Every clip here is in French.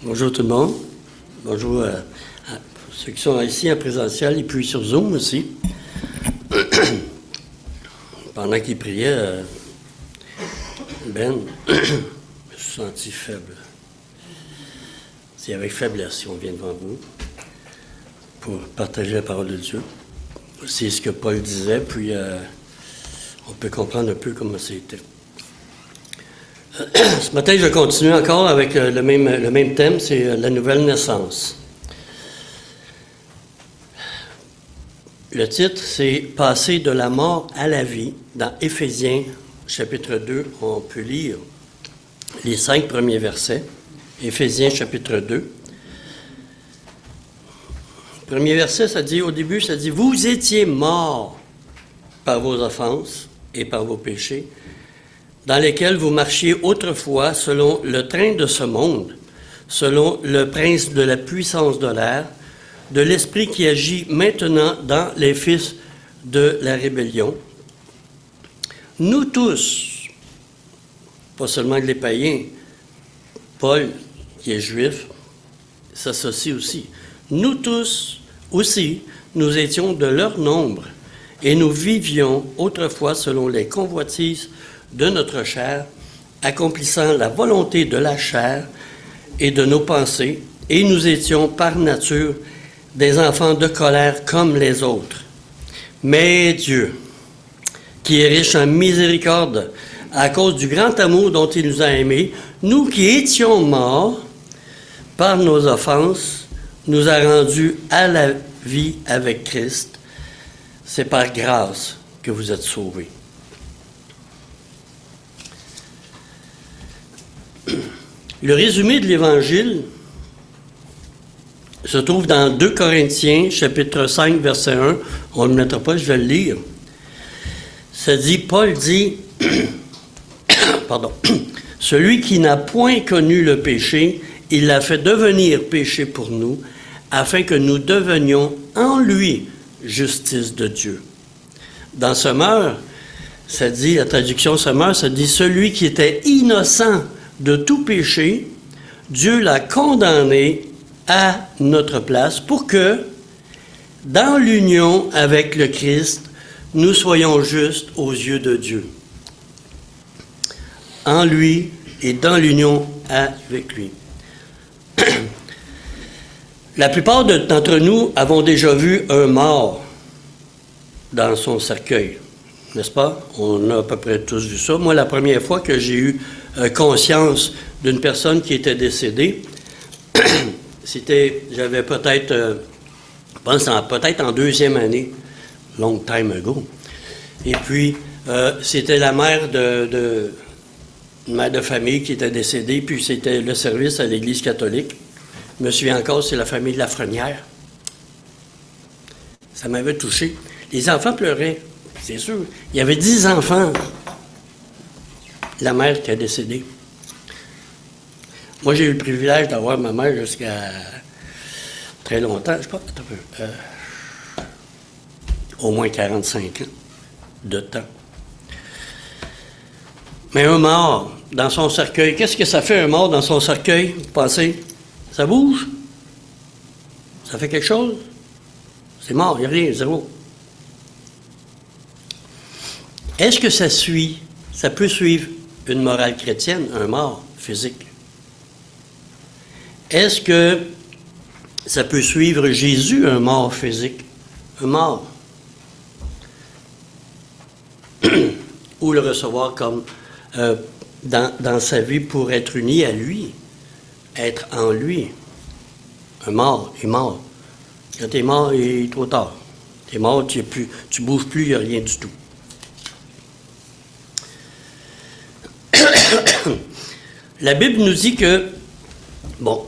Bonjour tout le monde. Bonjour à ceux qui sont ici en présentiel et puis sur Zoom aussi. Pendant qu'il priait, Ben, je me suis senti faible. C'est avec faiblesse si on vient devant vous pour partager la parole de Dieu. C'est ce que Paul disait, puis on peut comprendre un peu comment c'était. Ce matin, je vais continuer encore avec le même thème, c'est la nouvelle naissance. Le titre, c'est « Passer de la mort à la vie » dans Éphésiens, chapitre 2. On peut lire les 5 premiers versets. Éphésiens, chapitre 2. Premier verset, ça dit, au début, ça dit « Vous étiez morts par vos offenses et par vos péchés, dans lesquels vous marchiez autrefois selon le train de ce monde, selon le prince de la puissance de l'air, de l'esprit qui agit maintenant dans les fils de la rébellion. Nous tous, pas seulement les païens, Paul, qui est juif, s'associe aussi. Nous tous aussi, nous étions de leur nombre, et nous vivions autrefois selon les convoitises de notre chair, accomplissant la volonté de la chair et de nos pensées, et nous étions par nature des enfants de colère comme les autres. Mais Dieu, qui est riche en miséricorde, à cause du grand amour dont il nous a aimés, nous qui étions morts par nos offenses, nous a rendus à la vie avec Christ. C'est par grâce que vous êtes sauvés. Le résumé de l'Évangile se trouve dans 2 Corinthiens, chapitre 5, verset 1. On ne le mettra pas, je vais le lire. Ça dit, Paul dit, pardon, « Celui qui n'a point connu le péché, il l'a fait devenir péché pour nous, afin que nous devenions en lui justice de Dieu. » Dans Sommeur, ça dit, la traduction Sommeur, ça dit, « Celui qui était innocent de tout péché, Dieu l'a condamné à notre place pour que, dans l'union avec le Christ, nous soyons justes aux yeux de Dieu. En lui et dans l'union avec lui. » La plupart d'entre nous avons déjà vu un mort dans son cercueil, n'est-ce pas? On a à peu près tous vu ça. Moi, la première fois que j'ai eu conscience d'une personne qui était décédée, j'avais peut-être, je pense peut-être en 2e année, long time ago. Et puis, c'était la mère une mère de famille qui était décédée, puis c'était le service à l'Église catholique. Je me souviens encore, c'est la famille de Lafrenière. Ça m'avait touché. Les enfants pleuraient, c'est sûr. Il y avait 10 enfants. La mère qui a décédé. Moi, j'ai eu le privilège d'avoir ma mère jusqu'à très longtemps, je sais pas, au moins 45 ans de temps. Mais un mort dans son cercueil, qu'est-ce que ça fait un mort dans son cercueil, vous pensez? Ça bouge? Ça fait quelque chose? C'est mort, il n'y a rien, zéro. Est-ce que ça peut suivre une morale chrétienne, un mort physique? Est-ce que ça peut suivre Jésus, un mort physique? Un mort? Ou le recevoir comme dans sa vie pour être uni à lui, être en lui. Un mort est mort. Quand tu es mort, il est trop tard. Tu es mort, tu ne bouges plus, il n'y a rien du tout. La Bible nous dit que, bon,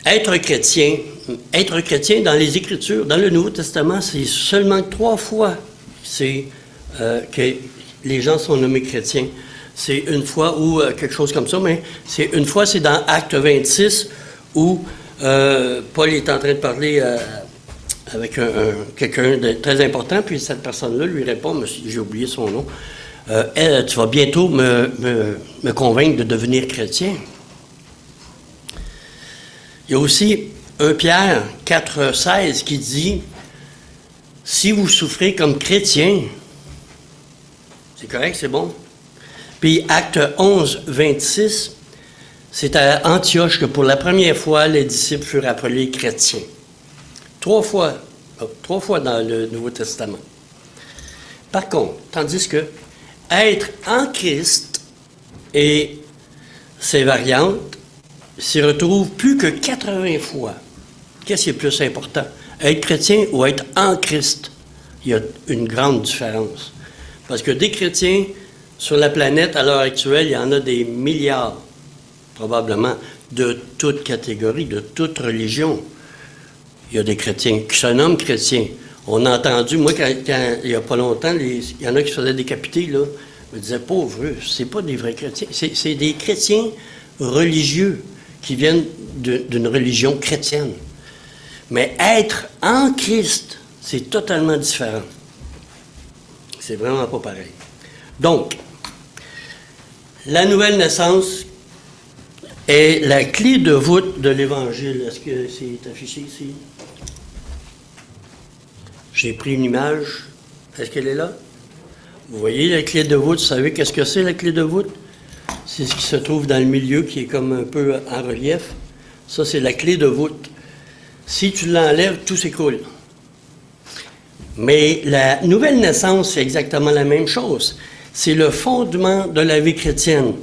être chrétien dans les Écritures, dans le Nouveau Testament, c'est seulement 3 fois que les gens sont nommés chrétiens. C'est une fois ou quelque chose comme ça, mais une fois, c'est dans Acte 26 où Paul est en train de parler avec quelqu'un de très important, puis cette personne-là lui répond, j'ai oublié son nom, Tu vas bientôt me convaincre de devenir chrétien. Il y a aussi 1 Pierre 4,16 qui dit, si vous souffrez comme chrétien, c'est correct, c'est bon. Puis Acte 11, 26, c'est à Antioche que pour la première fois, les disciples furent appelés chrétiens. 3 fois dans le Nouveau Testament. Par contre, tandis que être en Christ et ses variantes s'y retrouvent plus que 80 fois. Qu'est-ce qui est plus important? Être chrétien ou être en Christ? Il y a une grande différence. Parce que des chrétiens sur la planète, à l'heure actuelle, il y en a des milliards, probablement, de toutes catégories, de toutes religions. Il y a des chrétiens qui se nomment chrétiens. On a entendu, moi, quand il n'y a pas longtemps, il y en a qui se faisaient décapiter, là. Je me disais, pauvre, c'est pas des vrais chrétiens. C'est des chrétiens religieux qui viennent d'une religion chrétienne. Mais être en Christ, c'est totalement différent. C'est vraiment pas pareil. Donc, la nouvelle naissance est la clé de voûte de l'Évangile. Est-ce que c'est affiché ici? J'ai pris une image. Est-ce qu'elle est là? Vous voyez la clé de voûte? Vous savez qu'est-ce que c'est la clé de voûte? C'est ce qui se trouve dans le milieu, qui est comme un peu en relief. Ça, c'est la clé de voûte. Si tu l'enlèves, tout s'écoule. Mais la nouvelle naissance, c'est exactement la même chose. C'est le fondement de la vie chrétienne.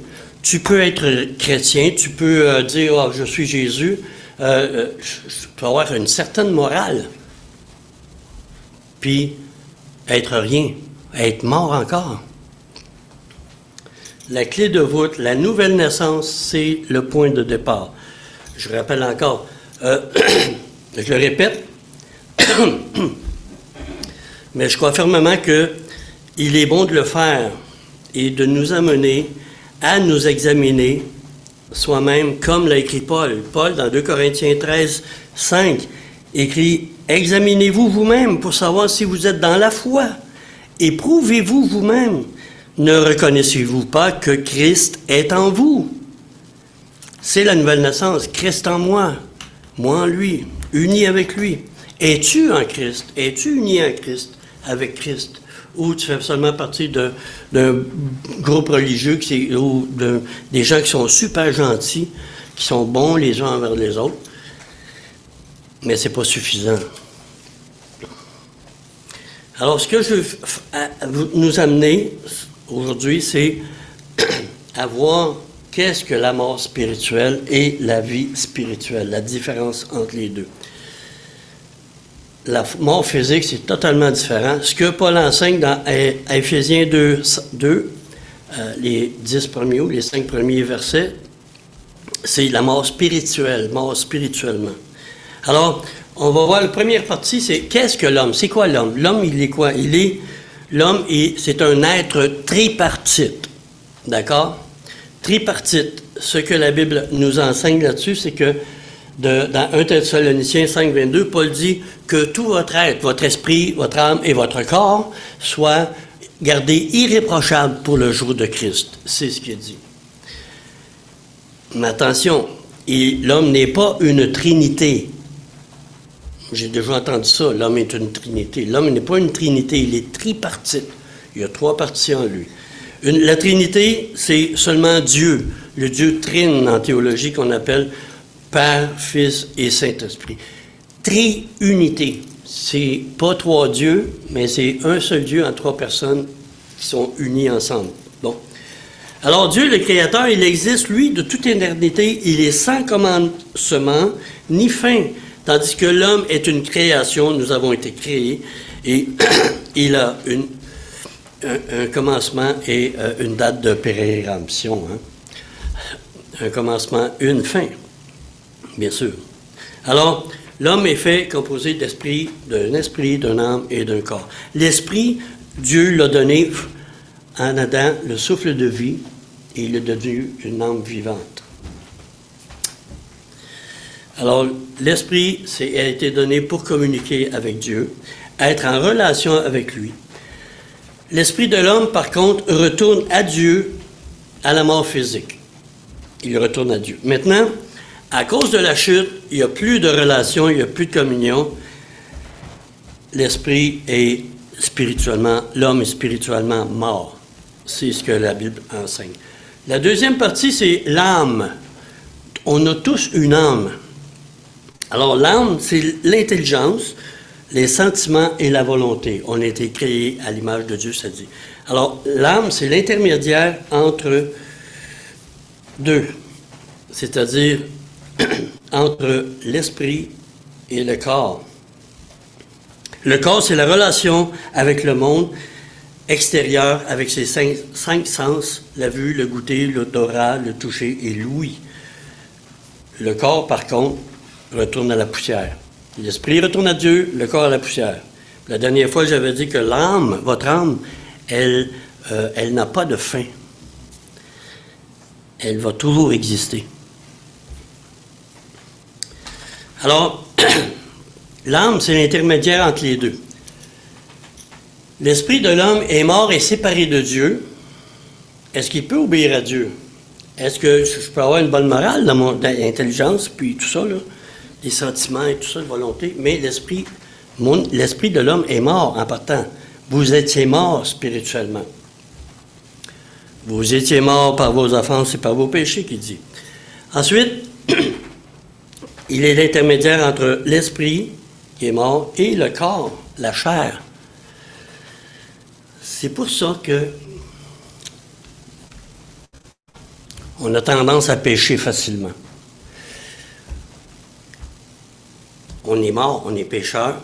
Tu peux être chrétien, tu peux dire « oh, je suis Jésus », tu peux avoir une certaine morale, puis être rien, être mort encore. La clé de voûte, la nouvelle naissance, c'est le point de départ. Je rappelle encore, je le répète, mais je crois fermement qu'il est bon de le faire et de nous amener à nous examiner soi-même, comme l'a écrit Paul. Paul, dans 2 Corinthiens 13, 5, écrit « Examinez-vous vous-même pour savoir si vous êtes dans la foi. Éprouvez-vous vous-même. Ne reconnaissez-vous pas que Christ est en vous? » C'est la nouvelle naissance. Christ en moi, moi en lui, uni avec lui. Es-tu en Christ? Es-tu uni en Christ, avec Christ? Ou tu fais seulement partie d'un groupe religieux ou des gens qui sont super gentils, qui sont bons les uns envers les autres, mais ce n'est pas suffisant. Alors, ce que je veux nous amener aujourd'hui, c'est à voir qu'est-ce que la mort spirituelle et la vie spirituelle, la différence entre les deux. La mort physique, c'est totalement différent. Ce que Paul enseigne dans Éphésiens 2, les 10 premiers ou les 5 premiers versets, c'est la mort spirituelle, mort spirituellement. Alors, on va voir la première partie, c'est qu'est-ce que l'homme? C'est quoi l'homme? L'homme, il est quoi? L'homme, c'est un être tripartite. D'accord? Tripartite. Ce que la Bible nous enseigne là-dessus, c'est que dans 1 Thessaloniciens 5, 22, Paul dit que tout votre être, votre esprit, votre âme et votre corps soient gardés irréprochables pour le jour de Christ. C'est ce qu'il dit. Mais attention, l'homme n'est pas une trinité. J'ai déjà entendu ça, l'homme est une trinité. L'homme n'est pas une trinité, il est tripartite. Il y a 3 parties en lui. La trinité, c'est seulement Dieu, le Dieu trine en théologie qu'on appelle Père, Fils et Saint-Esprit. Triunité, c'est pas 3 dieux, mais c'est un seul Dieu en 3 personnes qui sont unies ensemble. Bon. Alors Dieu, le Créateur, il existe, lui, de toute éternité. Il est sans commencement ni fin. Tandis que l'homme est une création, nous avons été créés, et il a un commencement et une date de péremption. Hein? Un commencement, une fin, bien sûr. Alors, l'homme est fait composé d'esprit, d'un âme et d'un corps. L'esprit, Dieu l'a donné en Adam le souffle de vie, et il est devenu une âme vivante. Alors, l'esprit a été donné pour communiquer avec Dieu, être en relation avec lui. L'esprit de l'homme, par contre, retourne à Dieu à la mort physique. Il retourne à Dieu. Maintenant, à cause de la chute, il n'y a plus de relation, il n'y a plus de communion. L'esprit est spirituellement, l'homme est spirituellement mort. C'est ce que la Bible enseigne. La deuxième partie, c'est l'âme. On a tous une âme. Alors, l'âme, c'est l'intelligence, les sentiments et la volonté. On a été créés à l'image de Dieu, ça dit. Alors, l'âme, c'est l'intermédiaire entre deux, c'est-à-dire entre l'esprit et le corps. Le corps, c'est la relation avec le monde extérieur, avec ses cinq sens, la vue, le goûter, l'odorat, le toucher et l'ouïe. Le corps, par contre, retourne à la poussière. L'esprit retourne à Dieu, le corps à la poussière. La dernière fois, j'avais dit que l'âme, votre âme, elle n'a pas de fin. Elle va toujours exister. Alors, l'âme, c'est l'intermédiaire entre les deux. L'esprit de l'homme est mort et séparé de Dieu. Est-ce qu'il peut obéir à Dieu? Est-ce que je peux avoir une bonne morale dans mon intelligence, puis tout ça, là, des sentiments et tout ça, de volonté, mais l'esprit de l'homme est mort en partant. Vous étiez mort spirituellement. Vous étiez mort par vos offenses et par vos péchés, qu'il dit. Ensuite, il est l'intermédiaire entre l'esprit qui est mort et le corps, la chair. C'est pour ça que on a tendance à pécher facilement. On est mort, on est pécheur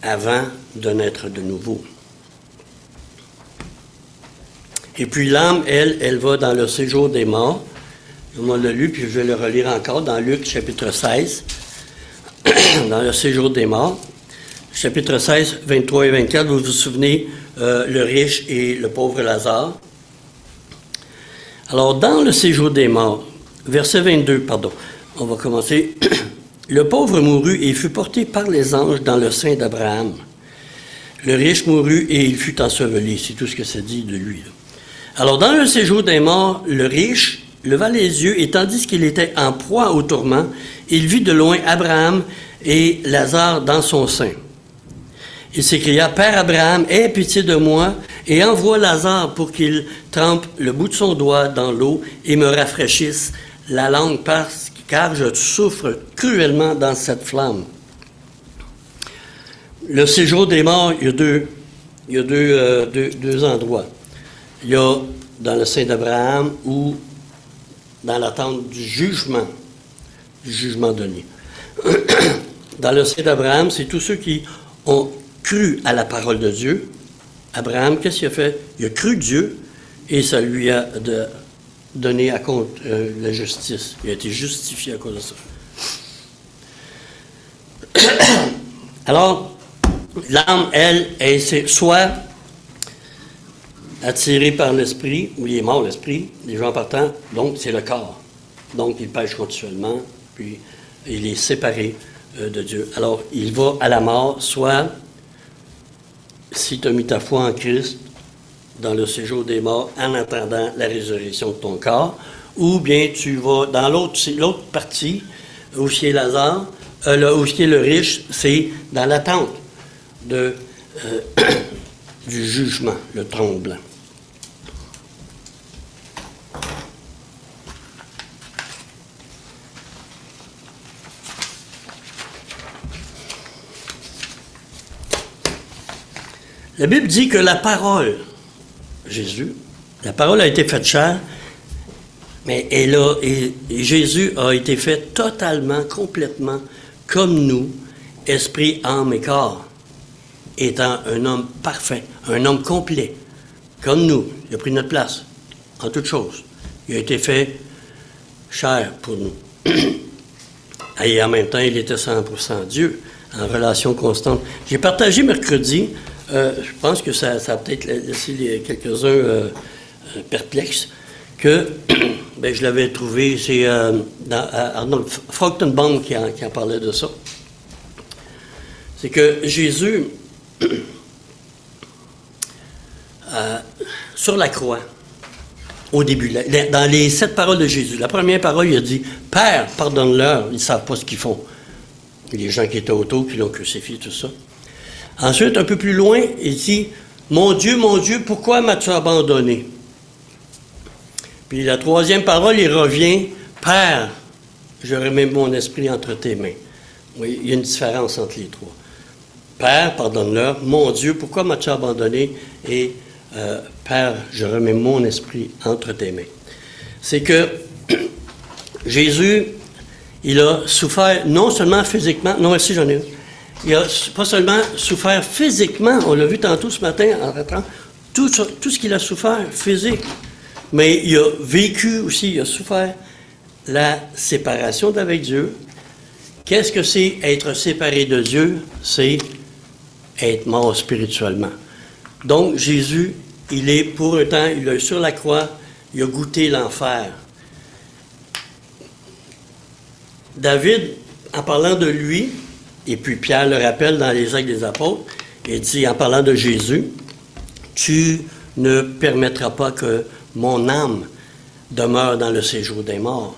avant de naître de nouveau. Et puis l'âme, elle va dans le séjour des morts. On l'a lu, puis je vais le relire encore dans Luc, chapitre 16, dans le séjour des morts. Chapitre 16, 23 et 24, vous vous souvenez, le riche et le pauvre Lazare. Alors, dans le séjour des morts, verset 22, pardon, on va commencer. Le pauvre mourut et fut porté par les anges dans le sein d'Abraham. Le riche mourut et il fut enseveli. C'est tout ce que ça dit de lui, là. Alors, dans le séjour des morts, le riche leva les yeux et tandis qu'il était en proie au tourment, il vit de loin Abraham et Lazare dans son sein. Il s'écria, « Père Abraham, aie pitié de moi et envoie Lazare pour qu'il trempe le bout de son doigt dans l'eau et me rafraîchisse la langue car je souffre cruellement dans cette flamme. » Le séjour des morts, il y a deux endroits. Il y a dans le sein d'Abraham ou dans l'attente du jugement donné. Dans le sein d'Abraham, c'est tous ceux qui ont cru à la parole de Dieu. Abraham, qu'est-ce qu'il a fait? Il a cru Dieu et ça lui a donné à compte la justice. Il a été justifié à cause de ça. Alors, l'âme, elle, c'est soit attirée par l'esprit, ou il est mort l'esprit, les gens partant, donc c'est le corps. Donc il pêche continuellement, puis il est séparé de Dieu. Alors, il va à la mort, soit si tu as mis ta foi en Christ dans le séjour des morts en attendant la résurrection de ton corps, ou bien tu vas dans l'autre partie, où est Lazare, où est le riche, c'est dans l'attente du jugement, le trône blanc. La Bible dit que la parole, Jésus, la parole a été faite chair, mais Jésus a été fait totalement, complètement comme nous, esprit, âme et corps, étant un homme parfait, un homme complet, comme nous. Il a pris notre place, en toutes choses. Il a été fait chair pour nous. Et en même temps, il était 100% Dieu, en relation constante. J'ai partagé mercredi. Je pense que ça a peut-être laissé quelques-uns perplexes, que ben, je l'avais trouvé, c'est Arnold Fruchtenbaum qui en parlait de ça. C'est que Jésus, sur la croix, au début, dans les 7 paroles de Jésus. La première parole, il a dit « Père, pardonne-leur, ils ne savent pas ce qu'ils font. » Les gens qui étaient autour, qui l'ont crucifié, tout ça. Ensuite, un peu plus loin, il dit « Mon Dieu, pourquoi m'as-tu abandonné? » Puis la troisième parole, il revient « Père, je remets mon esprit entre tes mains. » Oui, il y a une différence entre les trois. Père, pardonne-leur. Mon Dieu, pourquoi m'as-tu abandonné? Et Père, je remets mon esprit entre tes mains. C'est que Jésus, il a souffert non seulement physiquement, non, merci, j'en ai un. Il a pas seulement souffert physiquement, on l'a vu tantôt ce matin en rentrant, tout ce qu'il a souffert physique, mais il a vécu aussi, il a souffert la séparation d'avec Dieu. Qu'est-ce que c'est être séparé de Dieu? C'est être mort spirituellement. Donc, Jésus, il est pour un temps, il est sur la croix, il a goûté l'enfer. David, en parlant de lui, et puis Pierre le rappelle dans les Actes des Apôtres, il dit, en parlant de Jésus, « Tu ne permettras pas que mon âme demeure dans le séjour des morts. »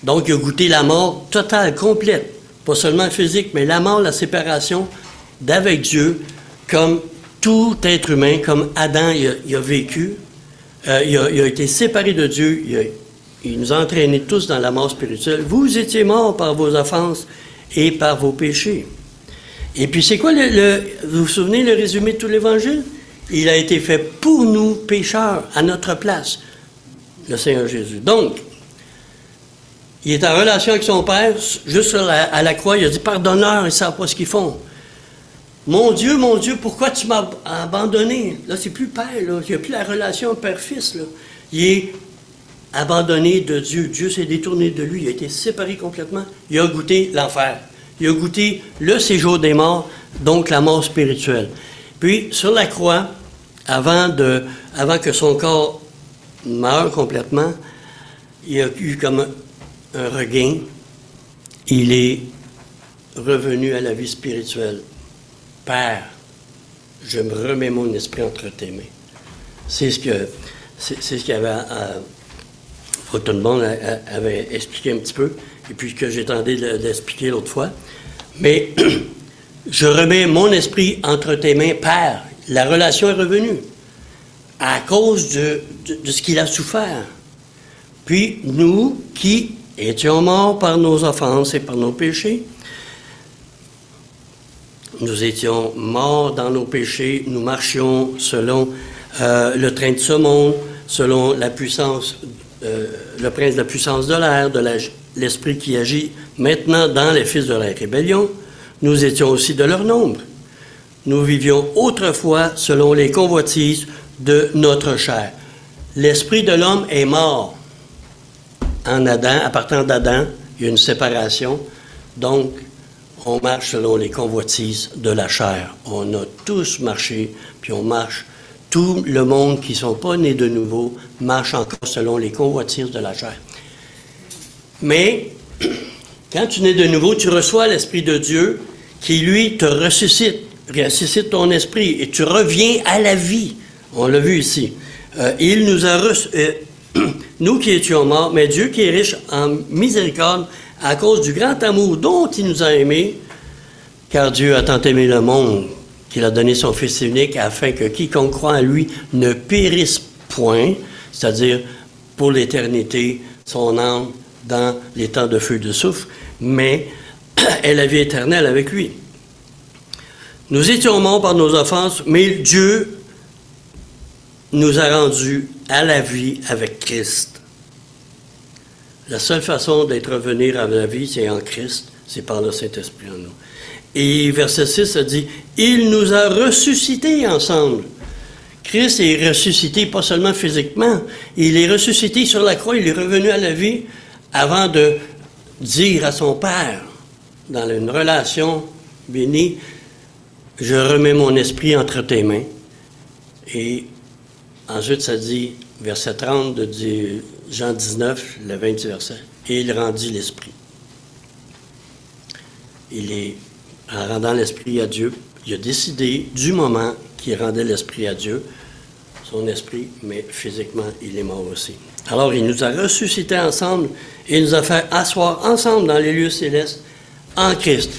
Donc, il a goûté la mort totale, complète, pas seulement physique, mais la mort, la séparation d'avec Dieu, comme tout être humain, comme Adam, il a vécu, il a été séparé de Dieu, il nous a entraînés tous dans la mort spirituelle. Vous étiez morts par vos offenses et par vos péchés. Et puis, c'est quoi vous vous souvenez le résumé de tout l'Évangile? Il a été fait pour nous, pécheurs, à notre place, le Seigneur Jésus. Donc, il est en relation avec son Père, juste à la croix, il a dit « Pardonne-leur, ils ne savent pas ce qu'ils font. » Mon Dieu, pourquoi tu m'as abandonné? » Là, c'est plus Père, là. Il n'y a plus la relation Père-Fils, là. Il est abandonné de Dieu. Dieu s'est détourné de lui. Il a été séparé complètement. Il a goûté l'enfer. Il a goûté le séjour des morts, donc la mort spirituelle. Puis, sur la croix, avant que son corps meure complètement, il a eu comme un regain. Il est revenu à la vie spirituelle. Père, je me remets mon esprit entre tes mains. C'est ce qu'il avait, tout le monde avait expliqué un petit peu, et puis que j'ai tenté d'expliquer l'autre fois. Mais je remets mon esprit entre tes mains, Père. La relation est revenue à cause de ce qu'il a souffert. Puis nous qui étions morts par nos offenses et par nos péchés, nous étions morts dans nos péchés, nous marchions selon le train de ce monde, selon la puissance, le prince de la puissance de l'air, de l'esprit qui agit maintenant dans les fils de la rébellion. Nous étions aussi de leur nombre. Nous vivions autrefois selon les convoitises de notre chair. L'esprit de l'homme est mort. En Adam, à partir d'Adam, il y a une séparation. Donc, on marche selon les convoitises de la chair. On a tous marché, puis on marche. Tout le monde qui ne sont pas nés de nouveau marche encore selon les convoitises de la chair. Mais, quand tu nais de nouveau, tu reçois l'Esprit de Dieu qui, lui, te ressuscite ton esprit et tu reviens à la vie. On l'a vu ici. Il nous a nous qui étions morts, mais Dieu qui est riche en miséricorde à cause du grand amour dont il nous a aimés, car Dieu a tant aimé le monde qu'il a donné son Fils unique afin que quiconque croit en lui ne périsse point, c'est-à-dire pour l'éternité, son âme dans les temps de feu et de soufre, mais ait la vie éternelle avec lui. Nous étions morts par nos offenses, mais Dieu nous a rendus à la vie avec Christ. La seule façon d'être revenu à la vie, c'est en Christ, c'est par le Saint-Esprit en nous. Et verset 6, ça dit, « Il nous a ressuscités ensemble. » Christ est ressuscité, pas seulement physiquement, il est ressuscité sur la croix, il est revenu à la vie avant de dire à son Père, dans une relation bénie, « Je remets mon esprit entre tes mains. » Et ensuite, ça dit, verset 30 de Jean 19, le 20 verset, « Et il rendit l'esprit. » En rendant l'esprit à Dieu, il a décidé du moment qui rendait l'esprit à Dieu, son esprit, mais physiquement, il est mort aussi. Alors, il nous a ressuscités ensemble et il nous a fait asseoir ensemble dans les lieux célestes en Christ.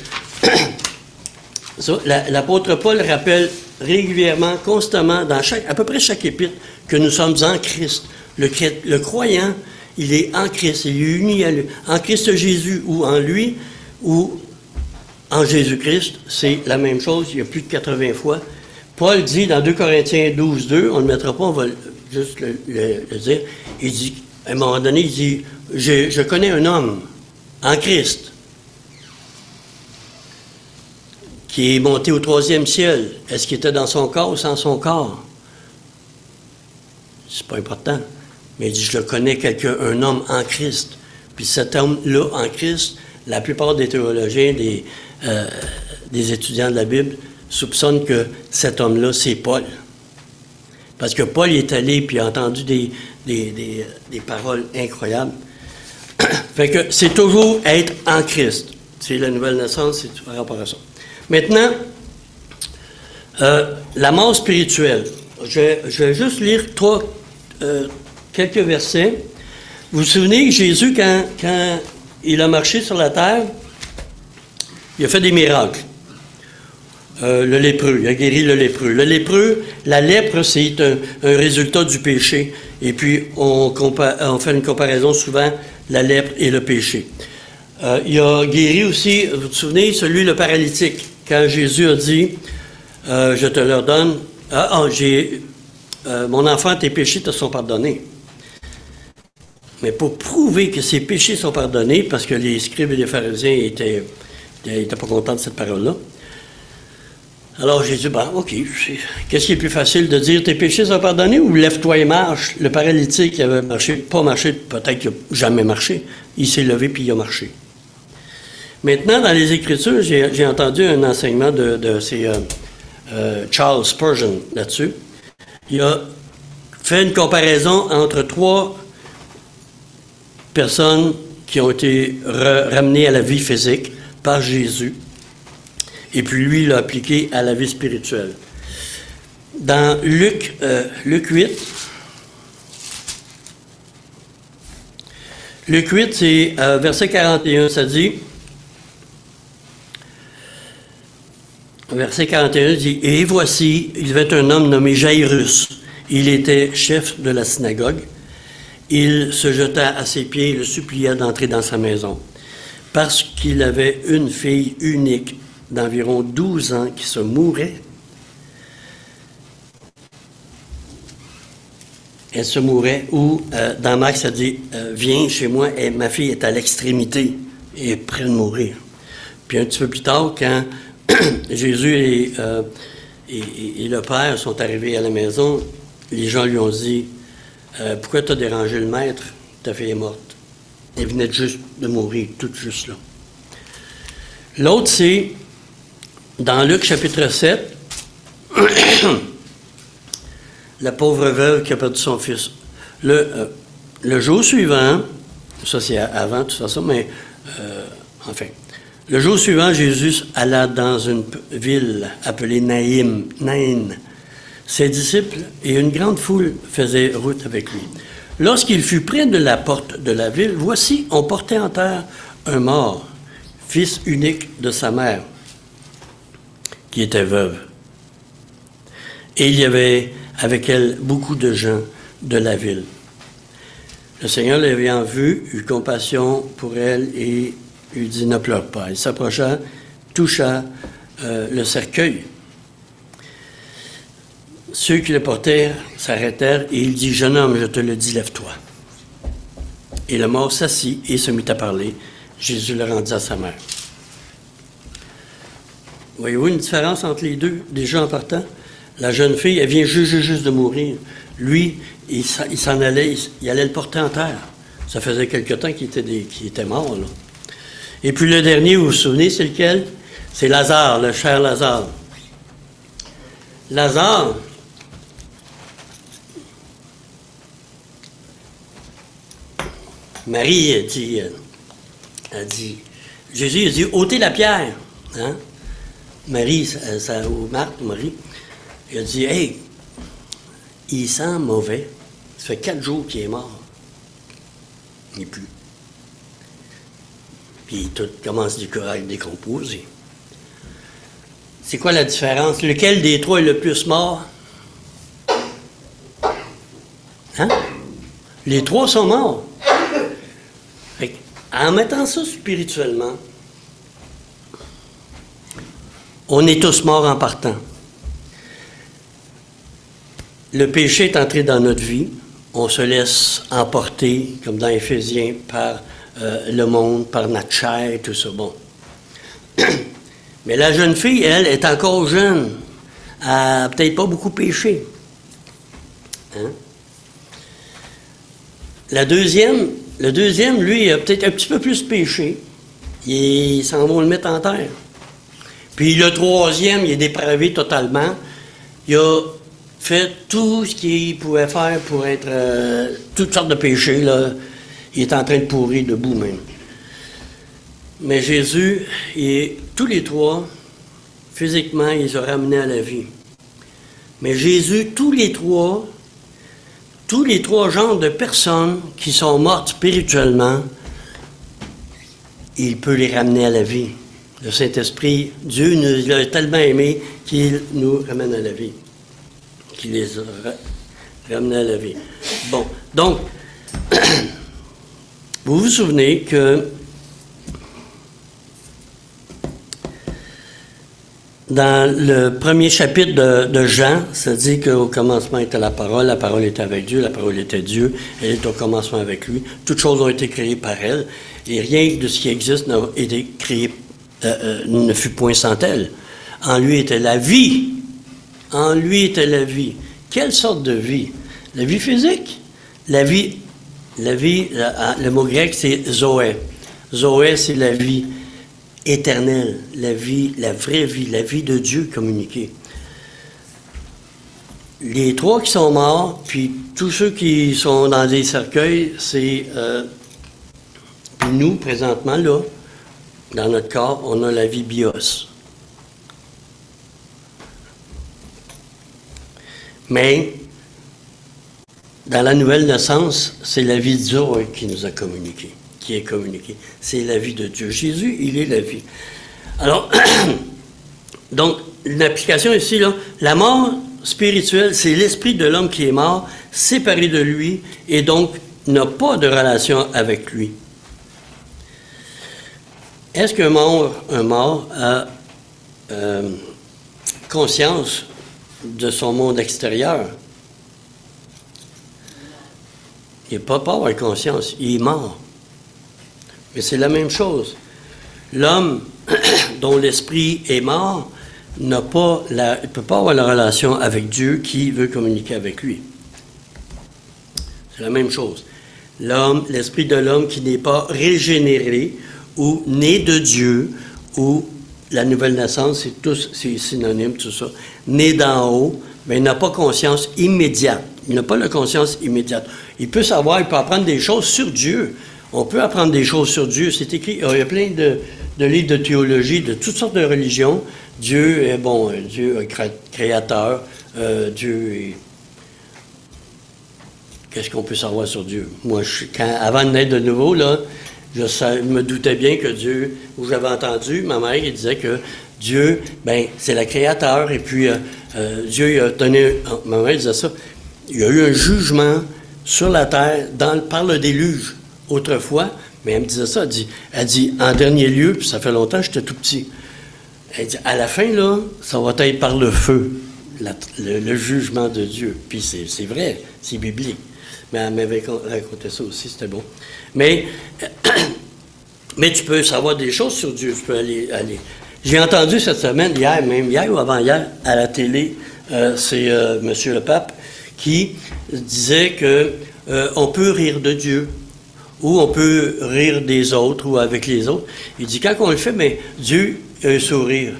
L'apôtre Paul rappelle régulièrement, constamment, dans à peu près chaque épître, que nous sommes en Christ. Le croyant, il est en Christ, il est uni à lui. En Christ Jésus, ou en lui, ou en Jésus-Christ, c'est la même chose, il y a plus de 80 fois. Paul dit dans 2 Corinthiens 12, 2, on ne le mettra pas, on va juste le dire, il dit, à un moment donné, il dit, je connais un homme en Christ qui est monté au 3e ciel. Est-ce qu'il était dans son corps ou sans son corps? C'est pas important. Mais il dit, je le connais un homme en Christ. Puis cet homme-là en Christ, la plupart des théologiens, des étudiants de la Bible, soupçonnent que cet homme-là, c'est Paul. Parce que Paul est allé puis a entendu des paroles incroyables. Fait que c'est toujours être en Christ. C'est la nouvelle naissance, c'est par rapport à ça. Maintenant, la mort spirituelle. Je vais juste lire quelques versets. Vous vous souvenez que Jésus, quand il a marché sur la terre, il a fait des miracles. Le lépreux, il a guéri le lépreux. Le lépreux, la lèpre, c'est un résultat du péché. Et puis, on fait une comparaison souvent, la lèpre et le péché. Il a guéri aussi, vous vous souvenez, le paralytique. Quand Jésus a dit, je te leur donne, mon enfant, tes péchés te sont pardonnés. Mais pour prouver que ses péchés sont pardonnés, parce que les scribes et les pharisiens n'étaient pas contents de cette parole-là, alors Jésus, OK, qu'est-ce qui est plus facile de dire tes péchés sont pardonnés ou lève-toi et marche? Le paralytique qui avait pas marché, peut-être qu'il n'a jamais marché, il s'est levé puis il a marché. Maintenant, dans les Écritures, j'ai entendu un enseignement de Charles Spurgeon là-dessus. Il a fait une comparaison entre 3 personnes qui ont été ramenées à la vie physique par Jésus. Et puis lui, il l'a appliqué à la vie spirituelle. Dans Luc 8, c'est verset 41, ça dit, verset 41 dit, « Et voici, il y avait un homme nommé Jairus. Il était chef de la synagogue. Il se jeta à ses pieds et le supplia d'entrer dans sa maison, parce qu'il avait une fille unique d'environ 12 ans qui se mourait. Elle se mourait, ou dans Marc, ça dit, viens chez moi, et ma fille est à l'extrémité, et est près de mourir. Puis un petit peu plus tard, quand Jésus et le Père sont arrivés à la maison, les gens lui ont dit, pourquoi tu as dérangé le maître? Ta fille est morte. Elle venait juste de mourir, toute juste là. L'autre, c'est dans Luc chapitre 7, la pauvre veuve qui a perdu son fils. Le jour suivant, ça c'est avant tout ça, mais enfin, le jour suivant, Jésus alla dans une ville appelée Naïn. Ses disciples et une grande foule faisaient route avec lui. Lorsqu'il fut près de la porte de la ville, voici, on portait en terre un mort, fils unique de sa mère, qui était veuve. Et il y avait avec elle beaucoup de gens de la ville. Le Seigneur l'ayant vue, eut compassion pour elle et lui dit, ne pleure pas. Il s'approcha, toucha le cercueil. Ceux qui le portèrent s'arrêtèrent et il dit, jeune homme, je te le dis, lève-toi. Et le mort s'assit et se mit à parler. Jésus le rendit à sa mère. Voyez-vous une différence entre les deux, déjà en partant? La jeune fille, elle vient juste de mourir. Lui, il s'en allait, il allait le porter en terre. Ça faisait quelque temps qu'il était mort, là. Et puis le dernier, vous vous souvenez, c'est lequel? C'est Lazare, le cher Lazare. Lazare, Marie a dit, Jésus a dit, ôtez la pierre. Hein? Marie, ou Marthe, Marie, Il a dit, hey, il sent mauvais. Ça fait 4 jours qu'il est mort. Il n'est plus. Puis tout commence à décomposer. C'est quoi la différence? Lequel des 3 est le plus mort? Hein? Les 3 sont morts. Fait en mettant ça spirituellement, on est tous morts en partant. Le péché est entré dans notre vie. On se laisse emporter, comme dans Éphésiens, par le monde, par notre chair, tout ça. Bon. Mais la jeune fille, elle, est encore jeune. Elle n'a peut-être pas beaucoup péché. Hein? Le deuxième, lui, il a peut-être un petit peu plus péché. Ils s'en vont le mettre en terre. Puis le troisième, il est dépravé totalement. Il a fait tout ce qu'il pouvait faire pour être toutes sortes de péchés, là. Il est en train de pourrir debout même. Mais Jésus, tous les 3, physiquement, il les a ramenés à la vie. Mais Jésus, tous les trois genres de personnes qui sont mortes spirituellement, il peut les ramener à la vie. Le Saint-Esprit, Dieu nous a tellement aimés qu'il nous ramène à la vie. Qu'il les a ramenés à la vie. Bon, donc, vous vous souvenez que dans le premier chapitre de Jean, ça dit qu'au commencement était la parole était avec Dieu, la parole était Dieu, elle est au commencement avec lui. Toutes choses ont été créées par elle, et rien de ce qui existe n'a été créé, ne fut point sans elle. En lui était la vie. En lui était la vie. Quelle sorte de vie? La vie physique? Le mot grec, c'est Zoé. Zoé, c'est la vie éternelle, la vie, la vraie vie, la vie de Dieu communiquée. Les 3 qui sont morts, puis tous ceux qui sont dans des cercueils, c'est... puis nous, présentement, là, dans notre corps, on a la vie bios. Mais, dans la nouvelle naissance, c'est la vie de Zoé qui nous a communiqué, qui est communiquée. C'est la vie de Dieu. Jésus, il est la vie. Alors, donc, une application ici, là, la mort spirituelle, c'est l'esprit de l'homme qui est mort, séparé de lui, et donc n'a pas de relation avec lui. Est-ce qu'un mort a conscience de son monde extérieur? Il n'est pas avoir conscience, il est mort. Mais c'est la même chose. L'homme dont l'esprit est mort ne peut pas avoir la relation avec Dieu qui veut communiquer avec lui. C'est la même chose. L'esprit de l'homme qui n'est pas régénéré ou né de Dieu, ou la nouvelle naissance, c'est synonyme, tout ça, né d'en haut, mais il n'a pas conscience immédiate. Il n'a pas la conscience immédiate. Il peut savoir, il peut apprendre des choses sur Dieu. On peut apprendre des choses sur Dieu. C'est écrit, il y a plein de livres de théologie, de toutes sortes de religions. Dieu est bon, Dieu est créateur, Dieu est... Qu'est-ce qu'on peut savoir sur Dieu? Moi, avant de naître de nouveau, là, je me doutais bien que Dieu, où j'avais entendu, ma mère, elle disait que Dieu, c'est le créateur, et puis Dieu il a donné, ma mère disait ça, il y a eu un jugement sur la terre par le déluge autrefois, mais elle me disait ça, elle dit en dernier lieu, puis ça fait longtemps que j'étais tout petit, elle dit, à la fin, là, ça va être par le feu, le jugement de Dieu. Puis c'est vrai, c'est biblique. Mais elle m'avait raconté ça aussi, c'était bon. Mais tu peux savoir des choses sur Dieu, tu peux aller. J'ai entendu cette semaine, hier ou avant-hier, à la télé, c'est M. le Pape qui disait que on peut rire de Dieu, ou on peut rire des autres, ou avec les autres. Il dit, quand on le fait, mais Dieu a un sourire.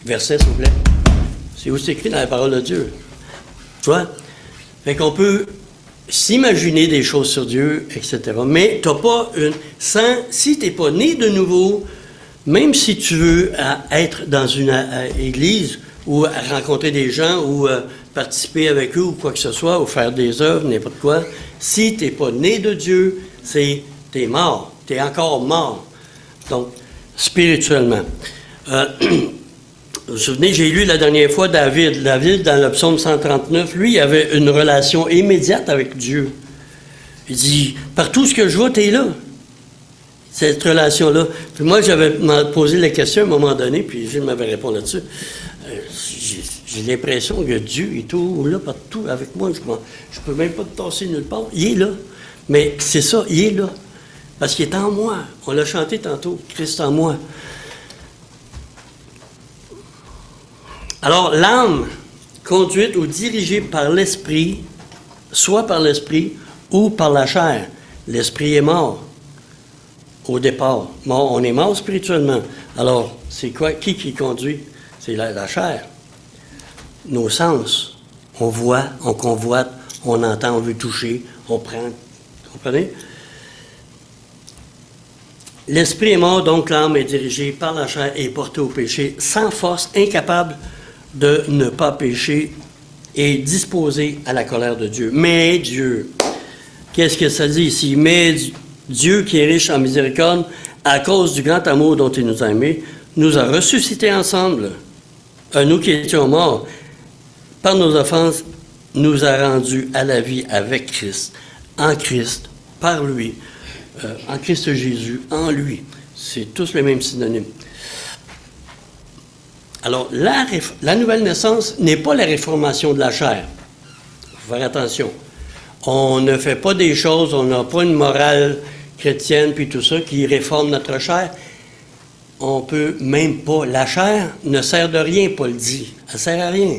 Verset, s'il vous plaît. C'est où c'est écrit dans la parole de Dieu. Tu vois? Fait qu'on peut s'imaginer des choses sur Dieu, etc. Mais t'as pas si tu n'es pas né de nouveau, même si tu veux être dans une église, ou rencontrer des gens, ou participer avec eux, ou quoi que ce soit, ou faire des œuvres, n'importe quoi. Si tu n'es pas né de Dieu, tu es mort. Tu es encore mort. Donc, spirituellement. Vous vous souvenez, j'ai lu la dernière fois David. David, dans le psaume 139, lui, il avait une relation immédiate avec Dieu. Il dit, partout ce que je vois, tu es là. Cette relation-là. Puis moi, j'avais posé la question à un moment donné, puis Gilles m'avait répondu là-dessus. J'ai l'impression que Dieu est tout là, partout avec moi. Je ne peux même pas te tasser nulle part. Il est là. Mais c'est ça, il est là. Parce qu'il est en moi. On l'a chanté tantôt, Christ en moi. Alors, l'âme, conduite ou dirigée par l'esprit, soit par l'esprit ou par la chair. L'esprit est mort au départ. Mort, on est mort spirituellement. Alors, c'est quoi? Qui conduit? C'est la chair. Nos sens. On voit, on convoite, on entend, on veut toucher, on prend. Vous comprenez? L'esprit est mort, donc l'âme est dirigée par la chair et portée au péché, sans force, incapable de ne pas pécher et disposée à la colère de Dieu. Mais Dieu, qu'est-ce que ça dit ici? Mais Dieu, qui est riche en miséricorde, à cause du grand amour dont il nous a aimés, nous a ressuscités ensemble. Nous qui étions morts, par nos offenses, nous a rendus à la vie avec Christ, en Christ, par lui, en Christ Jésus, en lui. C'est tous les mêmes synonymes. Alors, la nouvelle naissance n'est pas la réformation de la chair. Il faut faire attention. On ne fait pas des choses, on n'a pas une morale chrétienne, puis tout ça, qui réforme notre chair. On peut même pas. La chair ne sert de rien, Paul dit. Elle ne sert à rien.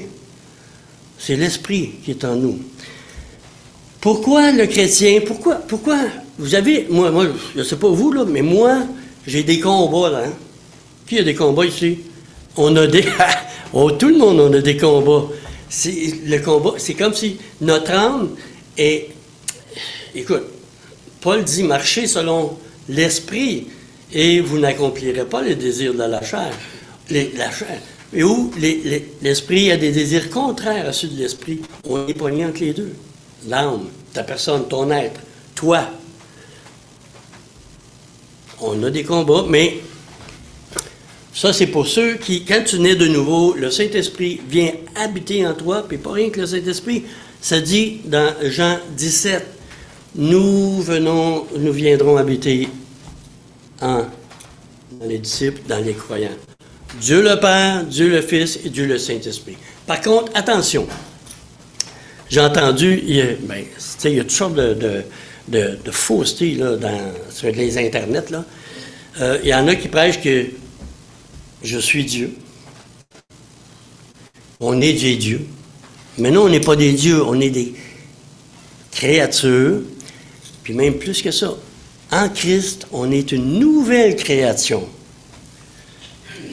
C'est l'esprit qui est en nous. Pourquoi le chrétien, pourquoi, vous avez, moi, je ne sais pas vous, là, mais moi, j'ai des combats, là. Hein? Qui a des combats ici? On a des, oh, tout le monde, on a des combats. Le combat, c'est comme si notre âme est, écoute, Paul dit, marchez selon l'esprit, et vous n'accomplirez pas les désirs de la chair. La chair. Et où l'esprit a des désirs contraires à ceux de l'esprit. On est poigné entre les deux. L'âme, ta personne, ton être, toi. On a des combats, mais ça, c'est pour ceux qui, quand tu nais de nouveau, le Saint-Esprit vient habiter en toi, puis pas rien que le Saint-Esprit. Ça dit dans Jean 17, nous viendrons habiter dans les disciples, dans les croyants. Dieu le Père, Dieu le Fils et Dieu le Saint-Esprit. Par contre, attention, j'ai entendu, il y a toutes sortes de faussetés là, sur les internets. Là. Il y en a qui prêchent que je suis Dieu. On est des dieux. Mais non, on n'est pas des dieux, on est des créatures. Puis même plus que ça. En Christ, on est une nouvelle création.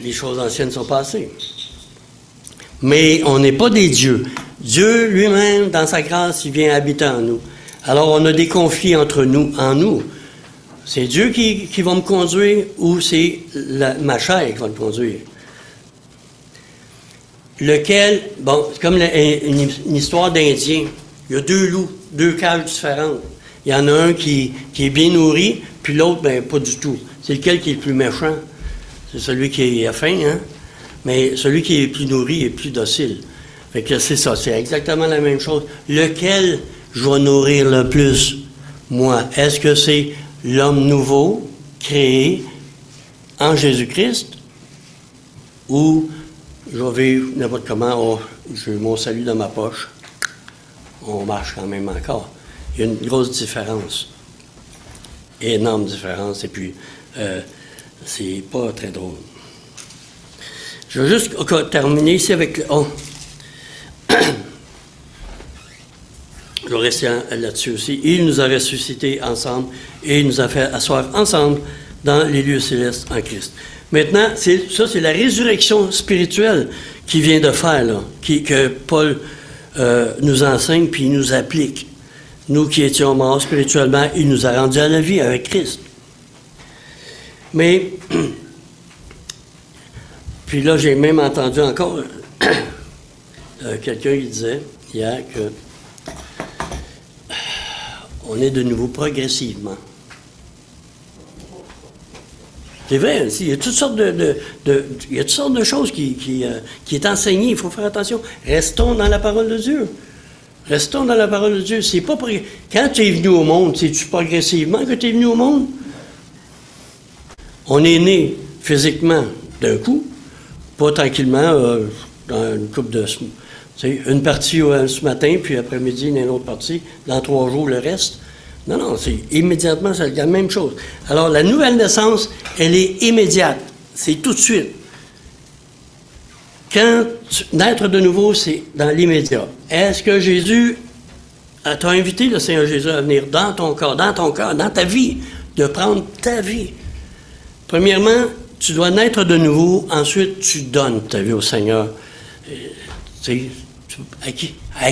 Les choses anciennes sont passées. Mais on n'est pas des dieux. Dieu lui-même, dans sa grâce, il vient habiter en nous. Alors, on a des conflits entre nous, en nous. C'est Dieu qui va me conduire ou c'est ma chair qui va me conduire? Lequel, bon, c'est comme une histoire d'Indien. Il y a deux loups, deux cages différentes. Il y en a un qui est bien nourri, puis l'autre, ben pas du tout. C'est lequel qui est le plus méchant? C'est celui qui a faim, hein? Mais celui qui est plus nourri est plus docile. Fait que c'est ça, c'est exactement la même chose. Lequel je vais nourrir le plus? Moi, est-ce que c'est l'homme nouveau, créé en Jésus-Christ, ou je vais vivre n'importe comment, j'ai mon salut dans ma poche, on marche quand même encore. Il y a une grosse différence, énorme différence, et puis c'est pas très drôle. Je vais juste terminer ici avec... Je vais rester là-dessus aussi. Il nous a ressuscités ensemble et il nous a fait asseoir ensemble dans les lieux célestes en Christ. Maintenant, ça, c'est la résurrection spirituelle qu'il vient de faire, là, que Paul nous enseigne puis il nous applique. Nous qui étions morts spirituellement, il nous a rendus à la vie avec Christ. Mais, puis là, j'ai même entendu encore quelqu'un qui disait hier que on est de nouveau progressivement. C'est vrai, il y a toutes sortes il y a toutes sortes de choses qui est enseignées. Il faut faire attention. Restons dans la parole de Dieu. Restons dans la parole de Dieu. C'est pas quand tu es venu au monde, c'est-tu progressivement que tu es venu au monde? On est né physiquement d'un coup, pas tranquillement, dans une couple de... une partie ce matin, puis après-midi, une autre partie, dans 3 jours, le reste. Non, c'est immédiatement, c'est la même chose. Alors, la nouvelle naissance, elle est immédiate. C'est tout de suite. Naître de nouveau, c'est dans l'immédiat. Est-ce que Jésus t'a invité, le Seigneur Jésus, à venir dans ton cœur, dans ta vie, de prendre ta vie? Premièrement, tu dois naître de nouveau. Ensuite, tu donnes ta vie au Seigneur. À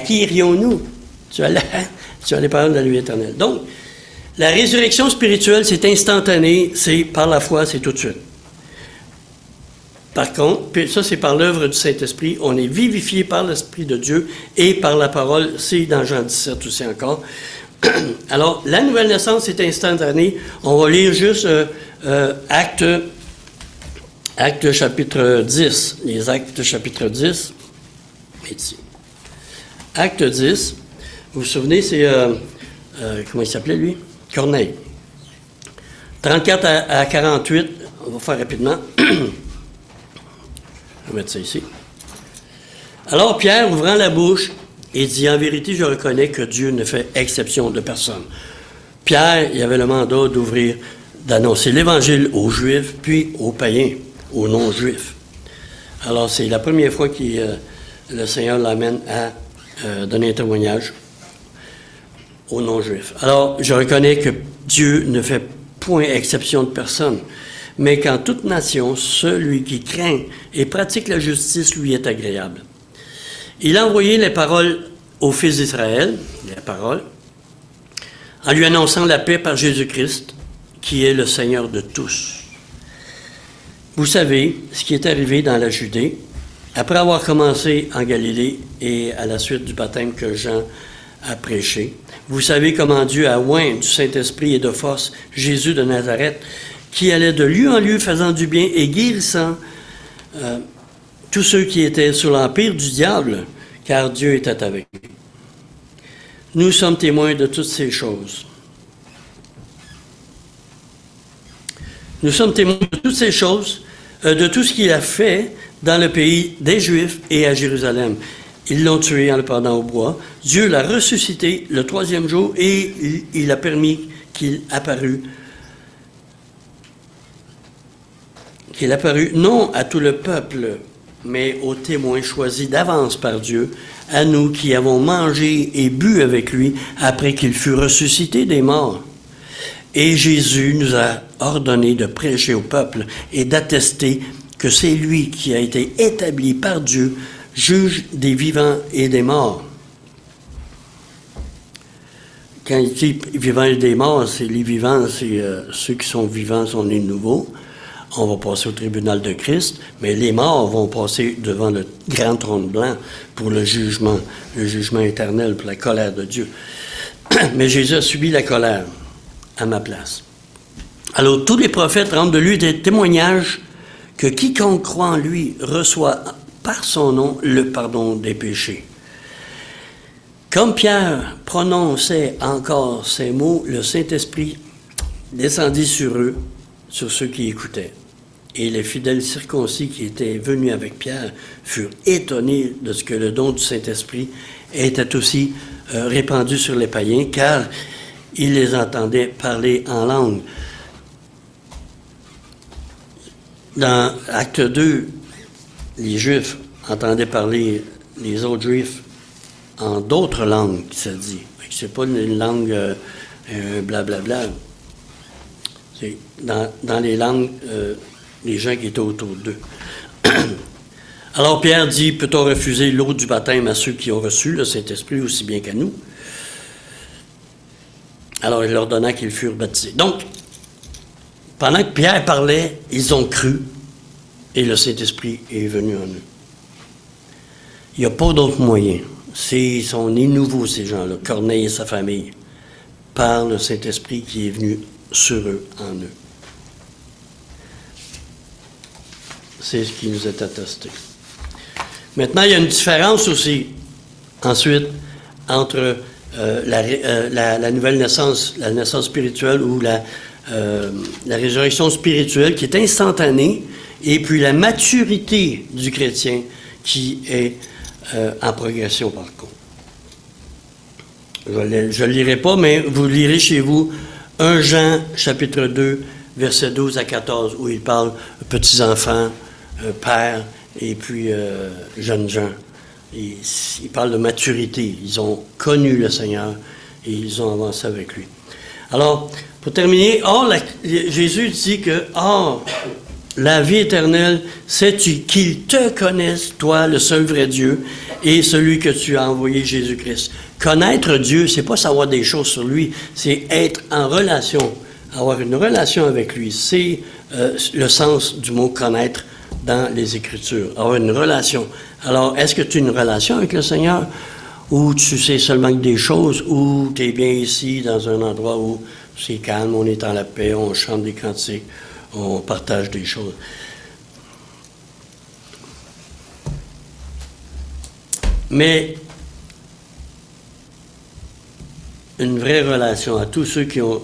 qui irions-nous? Tu as les paroles de la vie éternelle. Donc, la résurrection spirituelle, c'est instantané, c'est par la foi, c'est tout de suite. Par contre, puis ça, c'est par l'œuvre du Saint-Esprit. On est vivifié par l'Esprit de Dieu et par la parole. C'est dans Jean 17 aussi encore. Alors, la nouvelle naissance, c'est instantané. On va lire juste Actes chapitre 10. Les Actes chapitre 10. Ici. Acte 10. Vous vous souvenez, c'est... comment il s'appelait, lui? Corneille. 34 à 48. On va faire rapidement. Je vais mettre ça ici. Alors Pierre, ouvrant la bouche, et dit, en vérité, je reconnais que Dieu ne fait exception de personne. Pierre, il avait le mandat d'annoncer l'Évangile aux Juifs, puis aux païens, aux non-Juifs. Alors, c'est la première fois que le Seigneur l'amène à donner un témoignage aux non-Juifs. Alors, je reconnais que Dieu ne fait point exception de personne, mais qu'en toute nation, celui qui craint et pratique la justice lui est agréable. Il a envoyé les paroles aux fils d'Israël, les paroles, en lui annonçant la paix par Jésus-Christ, qui est le Seigneur de tous. Vous savez ce qui est arrivé dans la Judée, après avoir commencé en Galilée et à la suite du baptême que Jean a prêché. Vous savez comment Dieu a oint du Saint-Esprit et de force Jésus de Nazareth, qui allait de lieu en lieu faisant du bien et guérissant tous ceux qui étaient sous l'empire du diable, car Dieu était avec lui. Nous sommes témoins de toutes ces choses. Nous sommes témoins de toutes ces choses, de tout ce qu'il a fait dans le pays des Juifs et à Jérusalem. Ils l'ont tué en le pendant au bois. Dieu l'a ressuscité le 3e jour et il a permis qu'il apparût non à tout le peuple, mais aux témoins choisis d'avance par Dieu, à nous qui avons mangé et bu avec lui après qu'il fut ressuscité des morts. Et Jésus nous a ordonné de prêcher au peuple et d'attester que c'est lui qui a été établi par Dieu, juge des vivants et des morts. Quand il dit vivants et des morts, c'est les vivants, c'est ceux qui sont vivants sont nés de nouveau. On va passer au tribunal de Christ, mais les morts vont passer devant le grand trône blanc pour le jugement éternel, pour la colère de Dieu. Mais Jésus a subi la colère à ma place. Alors, tous les prophètes rendent de lui des témoignages que quiconque croit en lui reçoit par son nom le pardon des péchés. Comme Pierre prononçait encore ces mots, le Saint-Esprit descendit sur eux, sur ceux qui écoutaient. Et les fidèles circoncis qui étaient venus avec Pierre furent étonnés de ce que le don du Saint-Esprit était aussi répandu sur les païens, car ils les entendaient parler en langue. Dans Acte 2, les Juifs entendaient parler les autres Juifs en d'autres langues, ça dit. C'est pas une langue blablabla. C'est dans les langues des gens qui étaient autour d'eux. Alors Pierre dit, peut-on refuser l'eau du baptême à ceux qui ont reçu le Saint-Esprit aussi bien qu'à nous? Alors il leur donna qu'ils furent baptisés. Donc, pendant que Pierre parlait, ils ont cru et le Saint-Esprit est venu en eux. Il n'y a pas d'autre moyen. Ils sont nés nouveaux, ces gens-là, Corneille et sa famille, par le Saint-Esprit qui est venu sur eux, en eux. C'est ce qui nous est attesté. Maintenant, il y a une différence aussi, ensuite, entre la nouvelle naissance, la naissance spirituelle ou la résurrection spirituelle qui est instantanée, et puis la maturité du chrétien qui est en progression par contre. Je ne le lirai pas, mais vous lirez chez vous 1 Jean, chapitre 2, versets 12 à 14, où il parle petits-enfants, pères, et puis jeunes gens. Il parle de maturité. Ils ont connu le Seigneur et ils ont avancé avec lui. Alors, pour terminer, Jésus dit que, la vie éternelle, c'est qu'ils te connaissent, toi, le seul vrai Dieu, et celui que tu as envoyé, Jésus-Christ. Connaître Dieu, c'est pas savoir des choses sur lui, c'est être en relation, avoir une relation avec lui. C'est le sens du mot connaître dans les Écritures, avoir une relation. Alors, est-ce que tu as une relation avec le Seigneur, ou tu sais seulement que des choses, ou tu es bien ici, dans un endroit où c'est calme, on est en la paix, on chante des cantiques, on partage des choses. Mais une vraie relation à tous ceux qui l'ont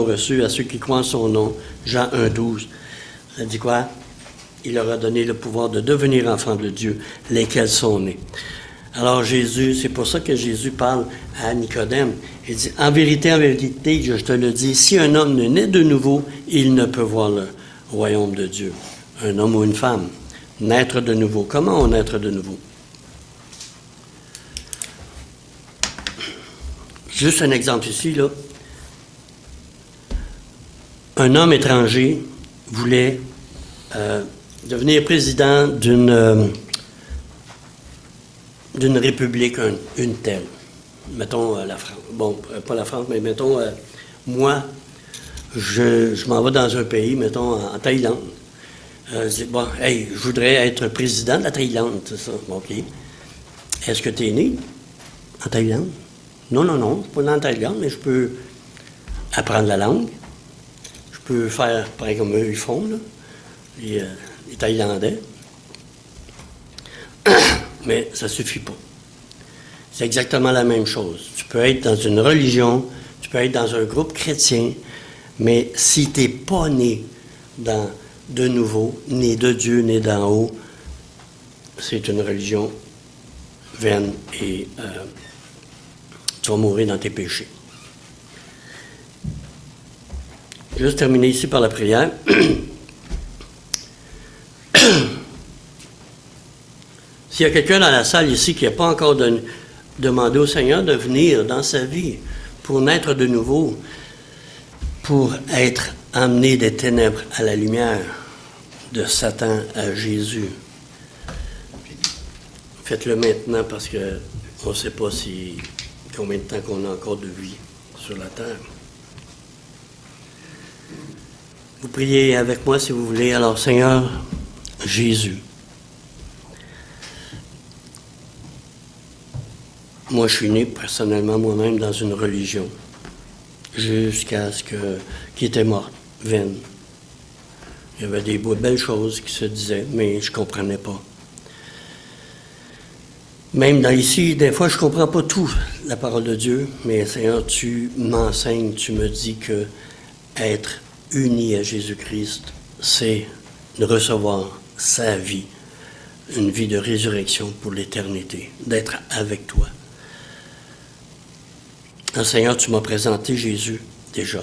reçu, à ceux qui croient en son nom, Jean 1,12, ça dit quoi? Il leur a donné le pouvoir de devenir enfants de Dieu, lesquels sont nés. Alors Jésus, c'est pour ça que Jésus parle à Nicodème. Il dit, en vérité, je te le dis, si un homme ne naît de nouveau, il ne peut voir le royaume de Dieu. Un homme ou une femme, naître de nouveau. Comment on naître de nouveau? Juste un exemple ici, là. Un homme étranger voulait devenir président d'une république, une telle. Mettons la France. Bon, pas la France, mais mettons, moi, je m'en vais dans un pays, mettons, en Thaïlande. Je dis, bon, hey, je voudrais être président de la Thaïlande, c'est ça. Bon, OK. Est-ce que tu es né en Thaïlande? Non, je ne suis pas né en Thaïlande, mais je peux apprendre la langue. Je peux faire, pareil comme eux, ils font, là, les Thaïlandais. Mais ça ne suffit pas. C'est exactement la même chose. Tu peux être dans une religion, tu peux être dans un groupe chrétien, mais si tu n'es pas né de nouveau, né de Dieu, né d'en haut, c'est une religion vaine et tu vas mourir dans tes péchés. Juste terminer ici par la prière. S'il y a quelqu'un dans la salle ici qui n'a pas encore demandé au Seigneur de venir dans sa vie pour naître de nouveau, pour être amené des ténèbres à la lumière, de Satan à Jésus, faites-le maintenant parce qu'on ne sait pas combien de temps qu'on a encore de vie sur la terre. Vous priez avec moi si vous voulez. Alors, Seigneur Jésus, moi, je suis né personnellement moi-même dans une religion jusqu'à qui était morte, vaine. Il y avait des belles choses qui se disaient, mais je ne comprenais pas. Même ici, des fois, je ne comprends pas tout, la parole de Dieu, mais Seigneur, tu m'enseignes, tu me dis que être uni à Jésus-Christ, c'est de recevoir sa vie, une vie de résurrection pour l'éternité, d'être avec toi. Alors, Seigneur, tu m'as présenté Jésus déjà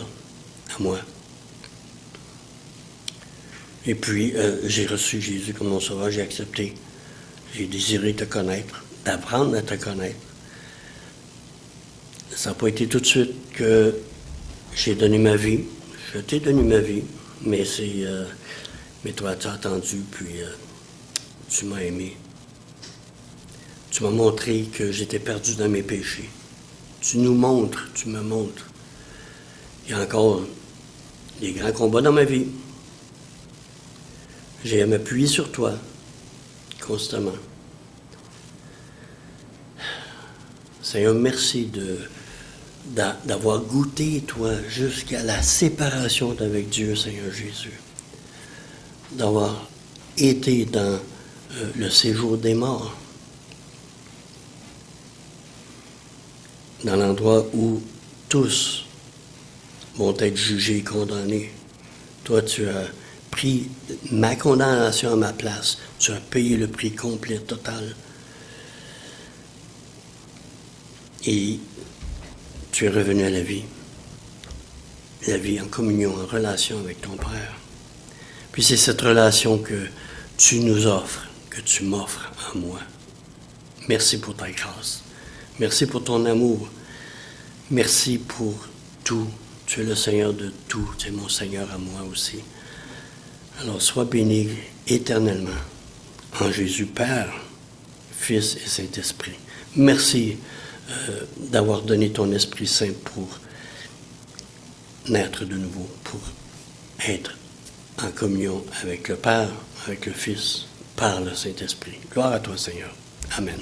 à moi. Et puis, j'ai reçu Jésus comme mon sauveur, j'ai accepté. J'ai désiré te connaître, d'apprendre à te connaître. Ça n'a pas été tout de suite que j'ai donné ma vie. Je t'ai donné ma vie, mais toi, tu as attendu, puis tu m'as aimé. Tu m'as montré que j'étais perdu dans mes péchés. Tu nous montres, tu me montres. Il y a encore des grands combats dans ma vie. J'ai à m'appuyer sur toi, constamment. Seigneur, merci d'avoir goûté, toi, jusqu'à la séparation avec Dieu, Seigneur Jésus. D'avoir été dans le séjour des morts. Dans l'endroit où tous vont être jugés et condamnés. Toi, tu as pris ma condamnation à ma place. Tu as payé le prix complet, total. Et tu es revenu à la vie. La vie en communion, en relation avec ton Père. Puis c'est cette relation que tu nous offres, que tu m'offres à moi. Merci pour ta grâce. Merci pour ton amour. Merci pour tout. Tu es le Seigneur de tout. Tu es mon Seigneur à moi aussi. Alors sois béni éternellement en Jésus Père, Fils et Saint-Esprit. Merci d'avoir donné ton Esprit Saint pour naître de nouveau, pour être en communion avec le Père, avec le Fils, par le Saint-Esprit. Gloire à toi, Seigneur. Amen.